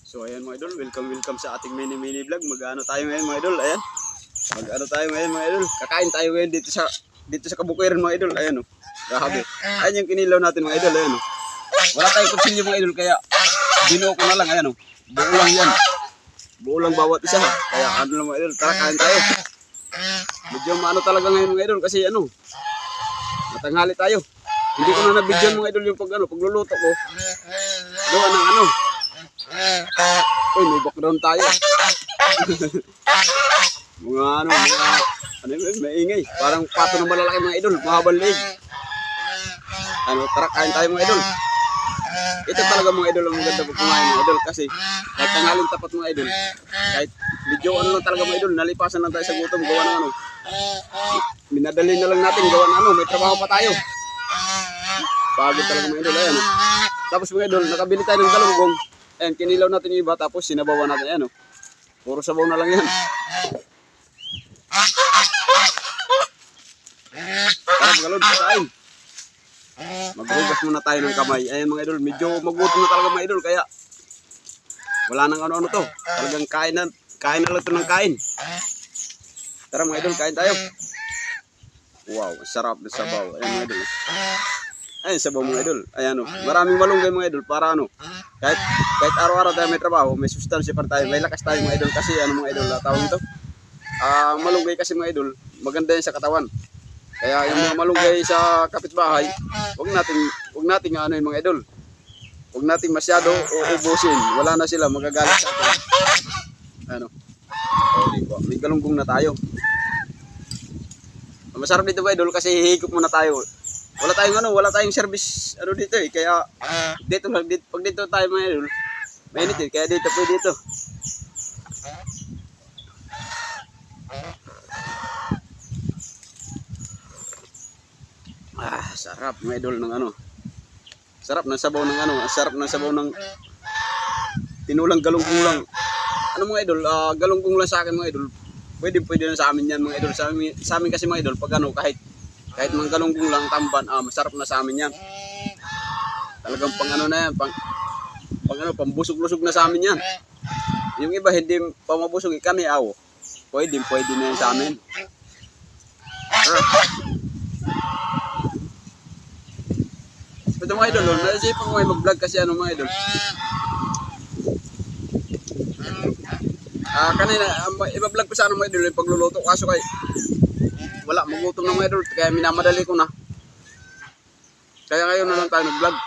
So ayan mga idol, welcome sa ating mini vlog. Mag-ano tayo ngayon mga idol, ayan. Mag-ano tayo ngayon mga idol. Kakain tayo ngayon dito sa Kabukiran mga idol, ayan oh. Grabe. Ayan yung kinilaw natin mga idol, ayan oh. Wala tayong kutsilyo mga idol, kaya binuo ko na lang, ayan oh. Buo lang yan. Buo lang bawat isa. Kaya ano lang mga idol, tara kain tayo. Medyo maano talaga ngayon mga idol kasi ano, matanghali tayo. Hindi ko na nabidyon mga idol yung pagluluto ko. Gawa ng ano. Uy, may background tayo. May ingay. Parang pato na malalaki mga idol, mahabang leg. Tara kain tayo mga idol. Ito talaga mga idol ang maganda pag kumain mga idol kasi kahit tanghaling tapat mga idol, kahit medyo ano lang talaga mga idol, nalipasan lang tayo sa gutom, gawa ng ano. Minadali na lang natin, gawa ng ano, may trabaho pa tayo. Pagod talaga mga idol, ayan. Tapos mga idol, nakabili tayo ng galunggong. Ayan, kinilaw natin yung iba, tapos sinabawan natin, ayan o. Puro sabaw na lang yan. Tara mga lord, kain. Maghugas muna tayo ng kamay. Ayan mga idol, medyo magutom na talaga mga idol, kaya wala nang ano-ano to. Talagang kain na lang ito ng kain. Tara mga idol, kain tayo. Wow, sarap na sabaw. Ayan mga idol. Ayan sabaw mga idol. Ayan o. Maraming malunggay mga idol para ano. Kahit araw-araw tayo may trabaho, may sustansya pa tayo, may lakas tayo mga idol kasi ano mga idol, tawag ito. Malunggay kasi mga idol, maganda yan sa katawan. Kaya yung mga malunggay sa kapitbahay, wag nating ano yung mga idol. Wag nating masyado uubusin. Wala na sila, magagalit sa atin. Ano? Diba? May galunggong na tayo. Masarap dito mga idol kasi hihigop muna tayo. Wala tayong service ano dito eh. Kaya dito lang pag dito tayo mga idol, mainit eh. Kaya dito pwede dito. Sarap mga idol ng ano. Sarap ng sabaw ng ano, sarap ng sabaw ng tinulang galunggong lang. Ano mga idol, galunggong lang sa akin mga idol. Pwede na sa amin yan mga idol. Sa amin kasi mga idol, pag ano, kahit mga galunggong lang tamban, masarap na sa amin yan. Talagang pang ano na yan, pambusog-lusog na sa amin yan. Yung iba hindi pa mabusog, kami pwede na yan sa amin. Ito mga idol, naisipan ko ngayon mag-vlog kasi ano mga idol. Kanina, iba-vlog ko sa ano mga idol, yung pagluluto. Kaso wala, magutom na mga idol, kaya minamadali ko na. Kaya ngayon na lang tayo nag-vlog.